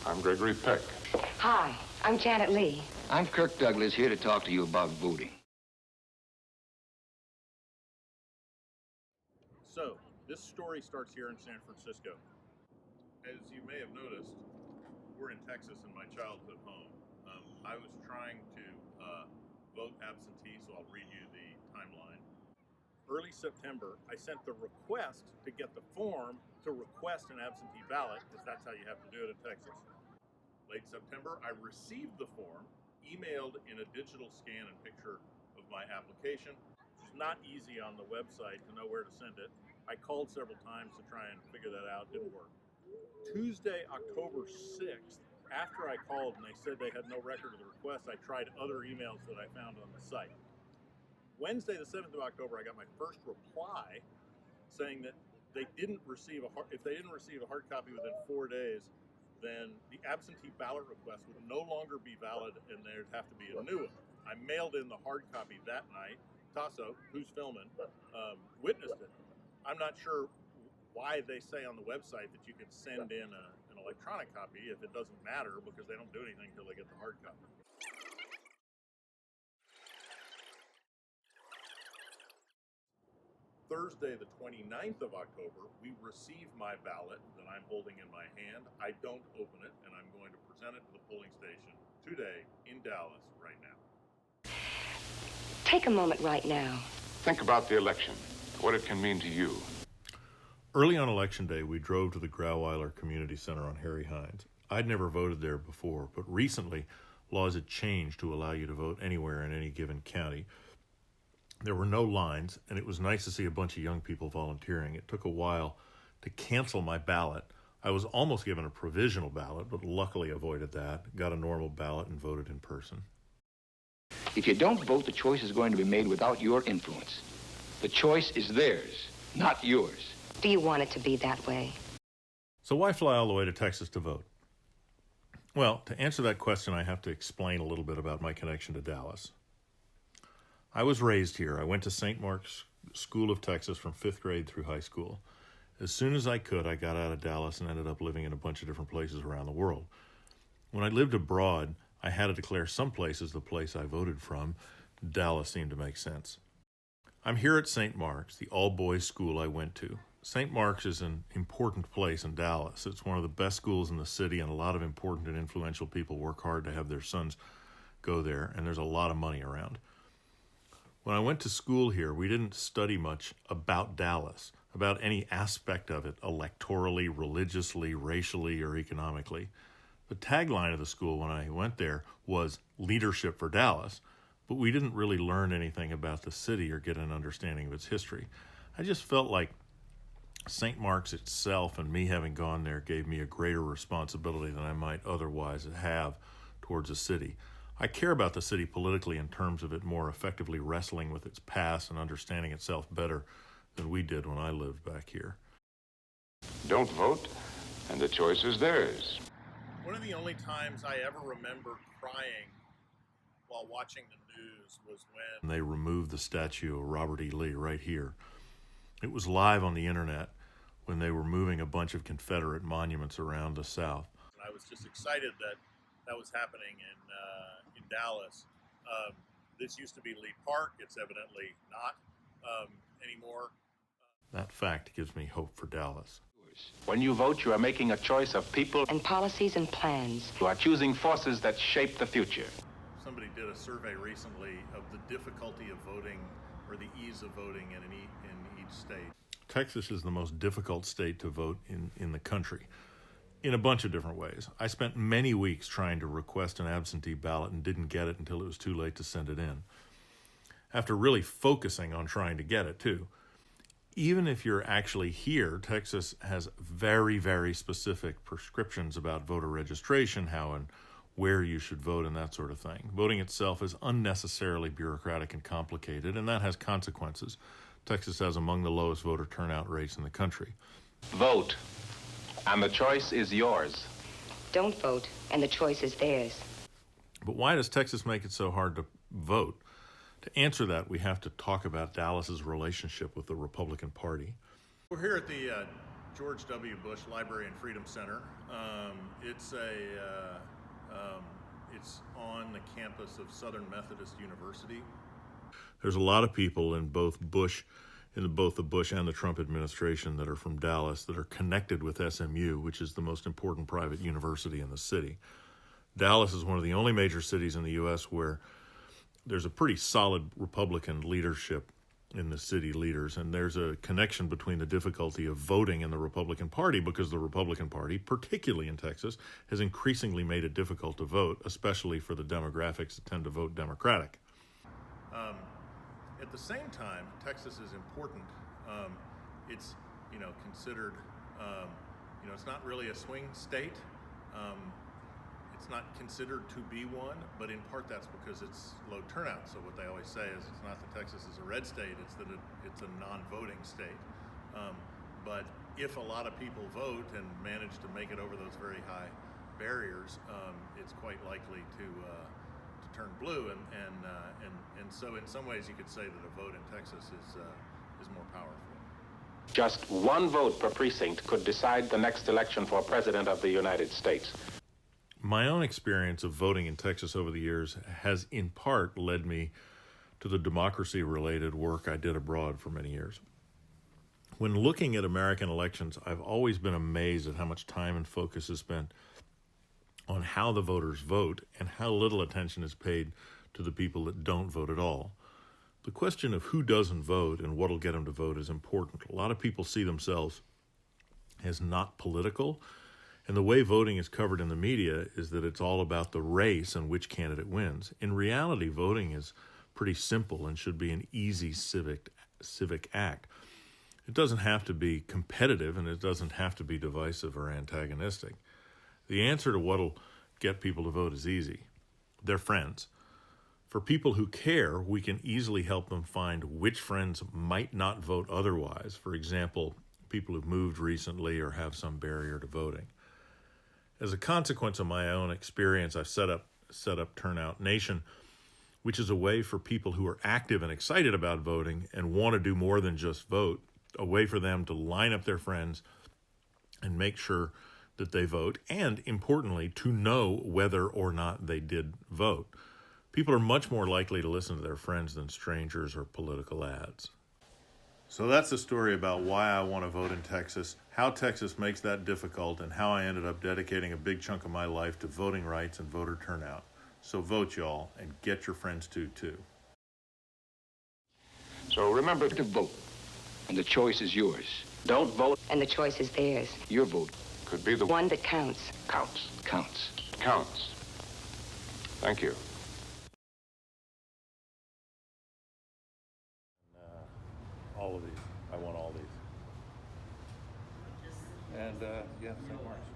I'm Gregory Peck. Hi, I'm Janet Lee. I'm Kirk Douglas, here to talk to you about voting. So, this story starts here in San Francisco. As you may have noticed, we're in Texas in my childhood home. I was trying to vote absentee, so I'll read you the timeline. Early September, I sent the request to get the form to request an absentee ballot, because that's how you have to do it in Texas. Late September, I received the form, emailed in a digital scan and picture of my application. It's not easy on the website to know where to send it. I called several times to try and figure that out. Didn't work. Tuesday, October 6th, after I called and they said they had no record of the request, I tried other emails that I found on the site. Wednesday, the 7th of October, I got my first reply saying that they didn't receive if they didn't receive a hard copy within 4 days, then the absentee ballot request would no longer be valid and there'd have to be a new one. I mailed in the hard copy that night. Tasso, who's filming, witnessed it. I'm not sure why they say on the website that you can send in an electronic copy if it doesn't matter, because they don't do anything until they get the hard copy. Thursday, the 29th of October, we receive my ballot that I'm holding in my hand. I don't open it, and I'm going to present it to the polling station today in Dallas right now. Take a moment right now. Think about the election, what it can mean to you. Early on Election Day, we drove to the Grauweiler Community Center on Harry Hines. I'd never voted there before, but recently, laws had changed to allow you to vote anywhere in any given county. There were no lines, and it was nice to see a bunch of young people volunteering. It took a while to cancel my ballot. I was almost given a provisional ballot, but luckily avoided that, got a normal ballot, and voted in person. If you don't vote, the choice is going to be made without your influence. The choice is theirs, not yours. Do you want it to be that way? So why fly all the way to Texas to vote? Well, to answer that question, I have to explain a little bit about my connection to Dallas. I was raised here. I went to St. Mark's School of Texas from 5th grade through high school. As soon as I could, I got out of Dallas and ended up living in a bunch of different places around the world. When I lived abroad, I had to declare some places the place I voted from. Dallas seemed to make sense. I'm here at St. Mark's, the all-boys school I went to. St. Mark's is an important place in Dallas. It's one of the best schools in the city, and a lot of important and influential people work hard to have their sons go there, and there's a lot of money around. When I went to school here, we didn't study much about Dallas, about any aspect of it, electorally, religiously, racially, or economically. The tagline of the school when I went there was Leadership for Dallas, but we didn't really learn anything about the city or get an understanding of its history. I just felt like St. Mark's itself and me having gone there gave me a greater responsibility than I might otherwise have towards the city. I care about the city politically in terms of it more effectively wrestling with its past and understanding itself better than we did when I lived back here. Don't vote, and the choice is theirs. One of the only times I ever remember crying while watching the news was when they removed the statue of Robert E. Lee right here. It was live on the internet when they were moving a bunch of Confederate monuments around the South. I was just excited that that was happening in Dallas. This used to be Lee Park. It's evidently not anymore. That fact gives me hope for Dallas. When you vote, you are making a choice of people And policies and plans. You are choosing forces that shape the future. Somebody did a survey recently of the difficulty of voting or the ease of voting in each state. Texas is the most difficult state to vote in the country in a bunch of different ways. I spent many weeks trying to request an absentee ballot and didn't get it until it was too late to send it in. After really focusing on trying to get it, too. Even if you're actually here, Texas has very, very specific prescriptions about voter registration, how and where you should vote, and that sort of thing. Voting itself is unnecessarily bureaucratic and complicated, and that has consequences. Texas has among the lowest voter turnout rates in the country. Vote, and the choice is yours. Don't vote, and the choice is theirs. But why does Texas make it so hard to vote? To answer that, we have to talk about Dallas's relationship with the Republican Party. We're here at the George W. Bush Library and Freedom Center. It's on the campus of Southern Methodist University. There's a lot of people in both the Bush and the Trump administration that are from Dallas that are connected with SMU, which is the most important private university in the city. Dallas is one of the only major cities in the U.S. where there's a pretty solid Republican leadership in the city leaders, and there's a connection between the difficulty of voting in the Republican Party because the Republican Party, particularly in Texas, has increasingly made it difficult to vote, especially for the demographics that tend to vote Democratic. At the same time, Texas is important. It's considered, it's not really a swing state. It's not considered to be one, but in part that's because it's low turnout. So what they always say is it's not that Texas is a red state, it's that it's a non-voting state. But if a lot of people vote and manage to make it over those very high barriers, it's quite likely to turn blue. And so in some ways you could say that a vote in Texas is more powerful. Just one vote per precinct could decide the next election for President of the United States. My own experience of voting in Texas over the years has in part led me to the democracy-related work I did abroad for many years. When looking at American elections, I've always been amazed at how much time and focus is spent on how the voters vote and how little attention is paid to the people that don't vote at all. The question of who doesn't vote and what'll get them to vote is important. A lot of people see themselves as not political, and the way voting is covered in the media is that it's all about the race and which candidate wins. In reality, voting is pretty simple and should be an easy civic act. It doesn't have to be competitive, and it doesn't have to be divisive or antagonistic. The answer to what'll get people to vote is easy. They're friends. For people who care, we can easily help them find which friends might not vote otherwise. For example, people who've moved recently or have some barrier to voting. As a consequence of my own experience, I've set up Turnout Nation, which is a way for people who are active and excited about voting and want to do more than just vote, a way for them to line up their friends and make sure that they vote, and importantly, to know whether or not they did vote. People are much more likely to listen to their friends than strangers or political ads. So that's the story about why I want to vote in Texas, how Texas makes that difficult, and how I ended up dedicating a big chunk of my life to voting rights and voter turnout. So vote, y'all, and get your friends to, too. So remember to vote, and the choice is yours. Don't vote, And the choice is theirs. your vote Could be the One that counts. counts. counts. Thank you. All of these. I want all these. And, St. Mark's.